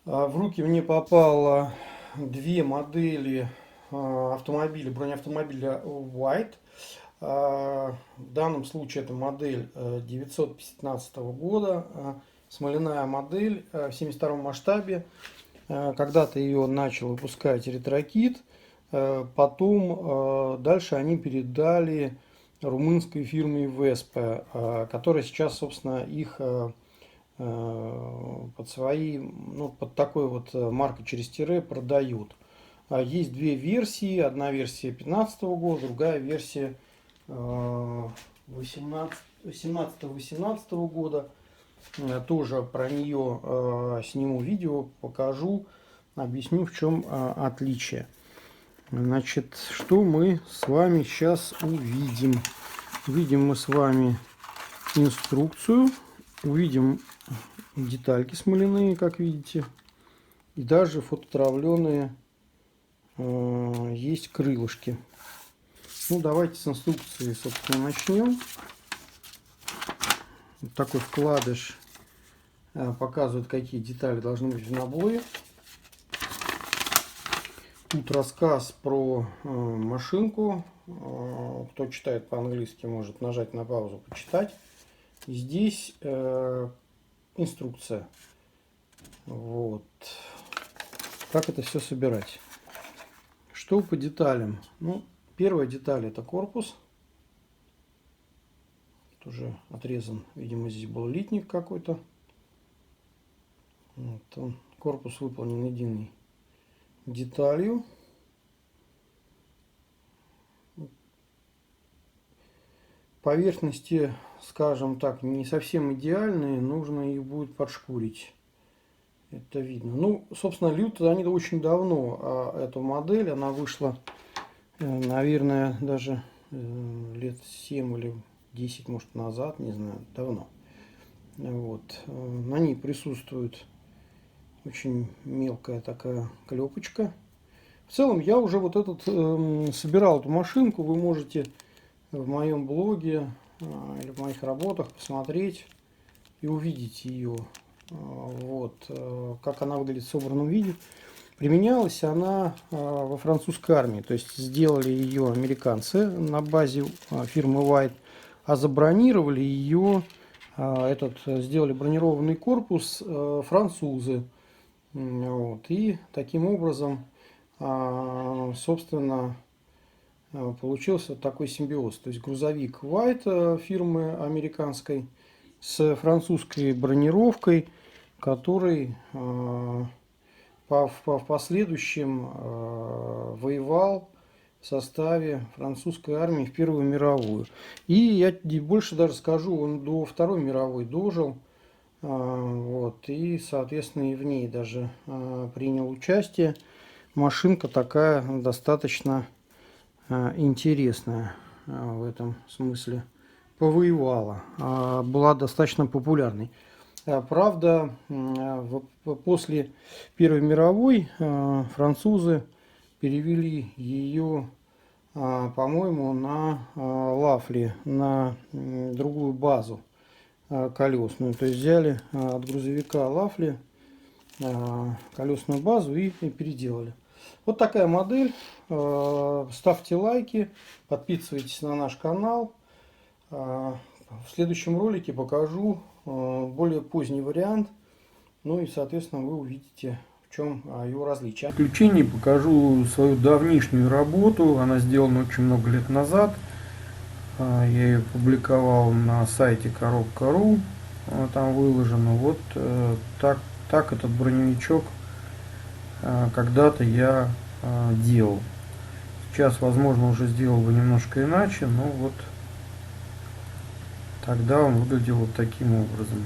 В руки мне попало две модели автомобиля, бронеавтомобиля White. В данном случае это модель 915 года, смоляная модель в 72 масштабе. Когда-то ее начал выпускать Ретрокит, потом дальше они передали румынской фирме Vespa, которая сейчас, собственно, их под свои, ну, под такой вот маркой через тире продают. Есть две версии. Одна версия 2015 года, другая версия 17-18 года. Тоже про нее сниму видео, покажу, объясню, в чем отличие. Значит, что мы с вами сейчас увидим? Увидим мы с вами инструкцию, увидим детальки смоляные, как видите, и даже фототравленные есть крылышки. Ну, давайте с инструкции, собственно, начнем. Вот такой вкладыш показывает, какие детали должны быть в наборе. Тут рассказ про машинку. Кто читает по-английски, может нажать на паузу, почитать. И здесь инструкция. Вот. Как это все собирать. Что по деталям? Ну, первая деталь — это корпус. Тут уже отрезан, видимо, здесь был литник какой-то. Вот он, корпус выполнен единой деталью. Поверхности, скажем так, не совсем идеальные, нужно их будет подшкурить. Это видно. Ну, собственно, льют они очень давно эту модель. Она вышла, наверное, даже лет 7 или 10, может, назад, не знаю, давно. Вот. На ней присутствует очень мелкая такая клепочка. В целом, я уже вот собирал эту машинку. Вы можете в моем блоге или в моих работах посмотреть и увидеть ее. Вот, как она выглядит в собранном виде. Применялась она во французской армии, то есть сделали ее американцы на базе фирмы White, а забронировали ее, сделали бронированный корпус французы. Вот, и таким образом, собственно, получился такой симбиоз. То есть грузовик White фирмы американской с французской бронировкой, который в последующем воевал в составе французской армии в Первую мировую. И я больше даже скажу, он до Второй мировой дожил. Вот, и, соответственно, и в ней даже принял участие. Машинка такая достаточно интересная в этом смысле. Повоевала, была достаточно популярной. Правда, после Первой мировой французы перевели ее, по-моему, на Лафли, на другую базу колесную. То есть взяли от грузовика Лафли колесную базу и переделали. Вот такая модель. Ставьте лайки, подписывайтесь на наш канал. В следующем ролике покажу более поздний вариант. Ну и, соответственно, вы увидите, в чем его различие. В заключение покажу свою давнишнюю работу. Она сделана очень много лет назад. Я ее публиковал на сайте коробка.ру. Там выложено. Вот так этот броневичок когда-то я делал. Сейчас, возможно, уже сделал бы немножко иначе, но вот тогда он выглядел вот таким образом.